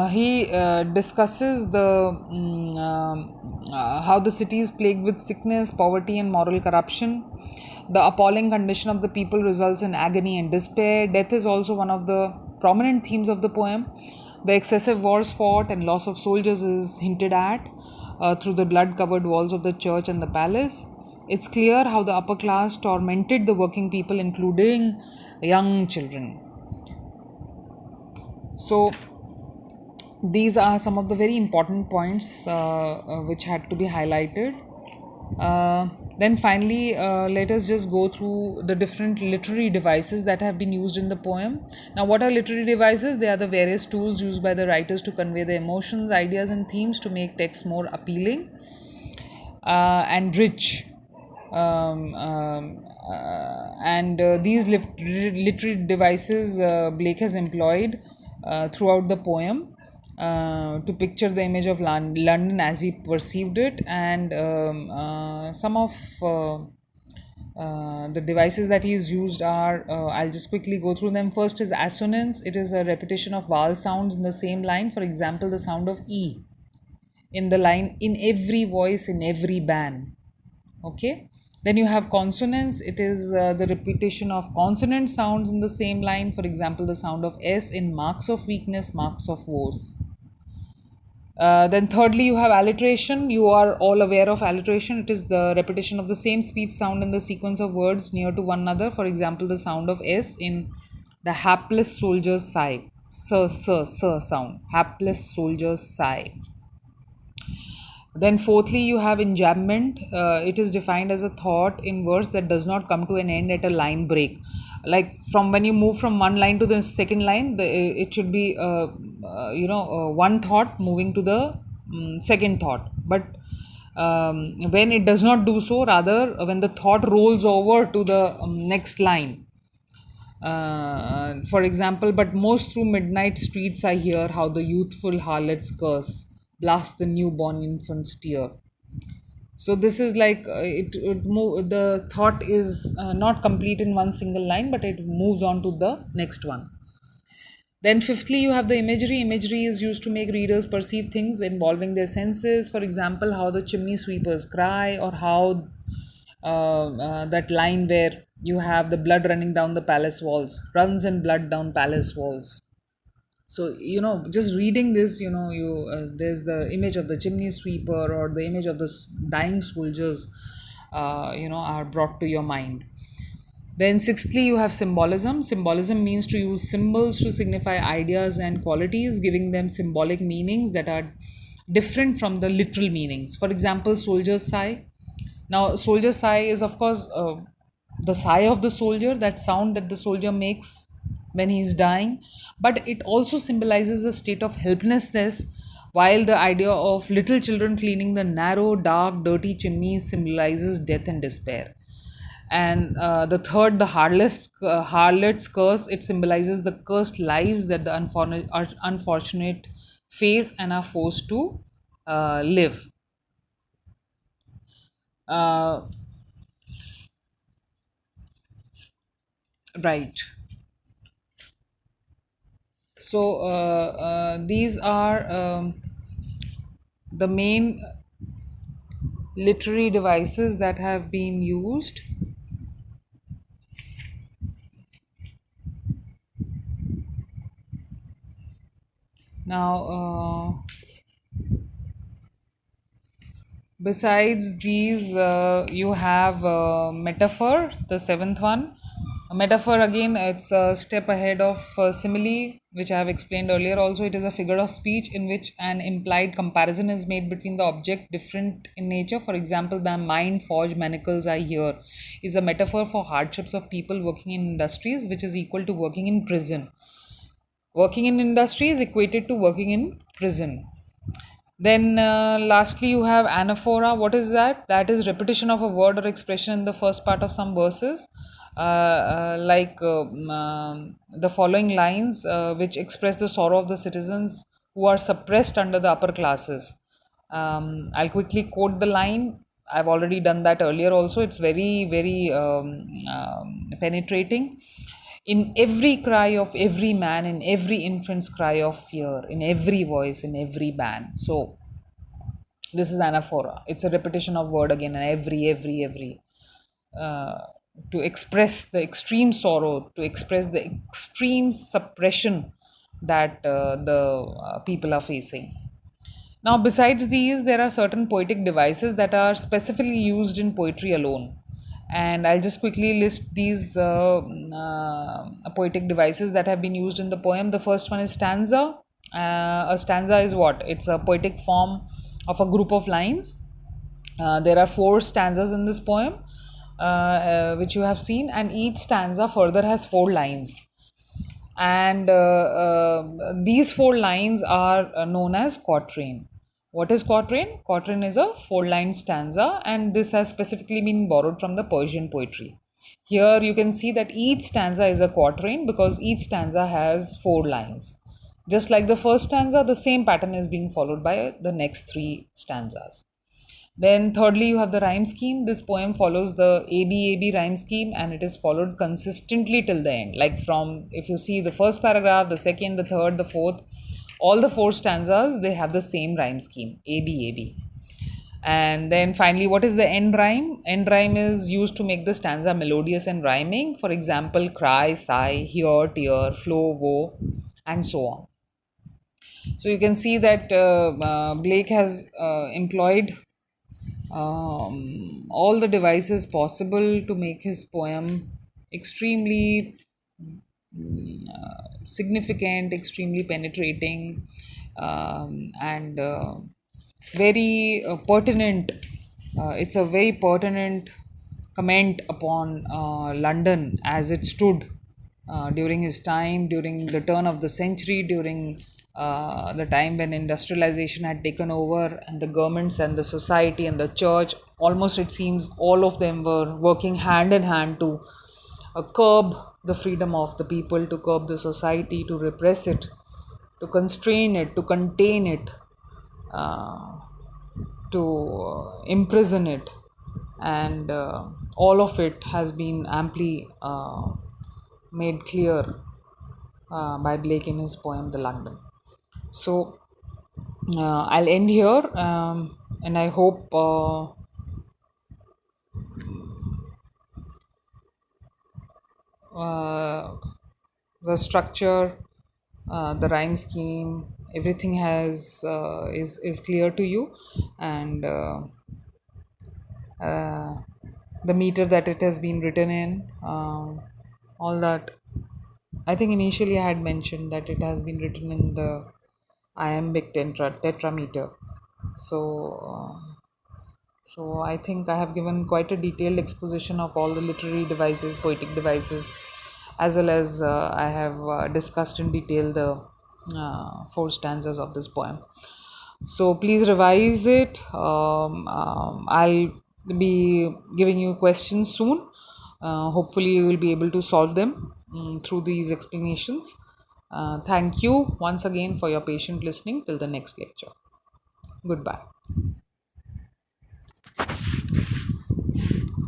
He discusses how the city is plagued with sickness, poverty, and moral corruption. The appalling condition of the people results in agony and despair. Death is also one of the prominent themes of the poem. The excessive wars fought and loss of soldiers is hinted at through the blood covered walls of the church and the palace. It's clear how the upper class tormented the working people, including young children. So, these are some of the very important points which had to be highlighted. Then finally, let us just go through the different literary devices that have been used in the poem. Now, what are literary devices? They are the various tools used by the writers to convey the emotions, ideas, and themes to make text more appealing and rich. And these literary devices Blake has employed throughout the poem to picture the image of London as he perceived it, and some of the devices that he's used are, I'll just quickly go through them. First is assonance. It is a repetition of vowel sounds in the same line. For example, the sound of E in the line in every voice, in every band. Okay. Then you have consonants. It is the repetition of consonant sounds in the same line. For example, the sound of S in marks of weakness, marks of woes. Then thirdly, you have alliteration. You are all aware of alliteration. It is the repetition of the same speech sound in the sequence of words near to one another. For example, the sound of S in the hapless soldier's sigh. Sir sound. Hapless soldier's sigh. Then, fourthly, you have enjambment. It is defined as a thought in verse that does not come to an end at a line break. Like from when you move from one line to the second line, it should be one thought moving to the second thought. But when it does not do so, rather when the thought rolls over to the next line, for example, but most through midnight streets I hear how the youthful harlots curse, blast the newborn infant's tear. So this is like the thought is not complete in one single line, but it moves on to the next one. Then, fifthly, you have the imagery. Imagery is used to make readers perceive things involving their senses. For example, how the chimney sweepers cry, or how that line where you have the blood running down the palace walls, runs in blood down palace walls. So, just reading this, there's the image of the chimney sweeper or the image of the dying soldiers, are brought to your mind. Then, sixthly, you have symbolism. Symbolism means to use symbols to signify ideas and qualities, giving them symbolic meanings that are different from the literal meanings. For example, soldier's sigh. Now, soldier's sigh is, of course, the sigh of the soldier, that sound that the soldier makes when he is dying, but it also symbolizes a state of helplessness, while the idea of little children cleaning the narrow, dark, dirty chimneys symbolizes death and despair. And the third, the harlot's curse, it symbolizes the cursed lives that the unfortunate face and are forced to live. Uh, right. So these are the main literary devices that have been used. Now, besides these, you have metaphor, the seventh one. A metaphor, again, it's a step ahead of simile, which I have explained earlier. Also, it is a figure of speech in which an implied comparison is made between the object different in nature. For example, the mind forged manacles I hear is a metaphor for hardships of people working in industries, which is equal to working in prison. Working in industry is equated to working in prison. Then, lastly, you have anaphora. What is that? That is repetition of a word or expression in the first part of some verses, the following lines, which express the sorrow of the citizens who are suppressed under the upper classes. I'll quickly quote the line. I've already done that earlier also. It's very, very penetrating. In every cry of every man, in every infant's cry of fear, in every voice, in every band. So this is anaphora. It's a repetition of word again, and every, uh, to express the extreme sorrow, to express the extreme suppression that the people are facing. Now, besides these, there are certain poetic devices that are specifically used in poetry alone. And I'll just quickly list these poetic devices that have been used in the poem. The first one is stanza. A stanza is what? It's a poetic form of a group of lines. There are four stanzas in this poem, which you have seen, and each stanza further has four lines. And these four lines are known as quatrain. What is quatrain? Quatrain is a four-line stanza, and this has specifically been borrowed from the Persian poetry. Here you can see that each stanza is a quatrain because each stanza has four lines. Just like the first stanza, the same pattern is being followed by the next three stanzas. Then, thirdly, you have the rhyme scheme. This poem follows the ABAB rhyme scheme and it is followed consistently till the end. Like, from if you see the first paragraph, the second, the third, the fourth, all the four stanzas they have the same rhyme scheme ABAB. And then finally, what is the end rhyme? End rhyme is used to make the stanza melodious and rhyming. For example, cry, sigh, hear, tear, flow, woe, and so on. So you can see that Blake has employed all the devices possible to make his poem extremely significant, extremely penetrating, and very pertinent. It's a very pertinent comment upon London as it stood during his time, during the turn of the century, during the time when industrialization had taken over, and the governments and the society and the church, almost it seems all of them were working hand in hand to curb the freedom of the people, to curb the society, to repress it, to constrain it, to contain it, uh, to imprison it. And all of it has been amply made clear by Blake in his poem, The London. So I'll end here, and I hope uh, the structure, the rhyme scheme, everything has is clear to you, and the meter that it has been written in, all that. I think initially I had mentioned that it has been written in the iambic tetrameter. So, so I think I have given quite a detailed exposition of all the literary devices, poetic devices, as well as I have discussed in detail the four stanzas of this poem. So please revise it. I'll be giving you questions soon. Hopefully, you will be able to solve them through these explanations. Thank you once again for your patient listening till the next lecture. Goodbye.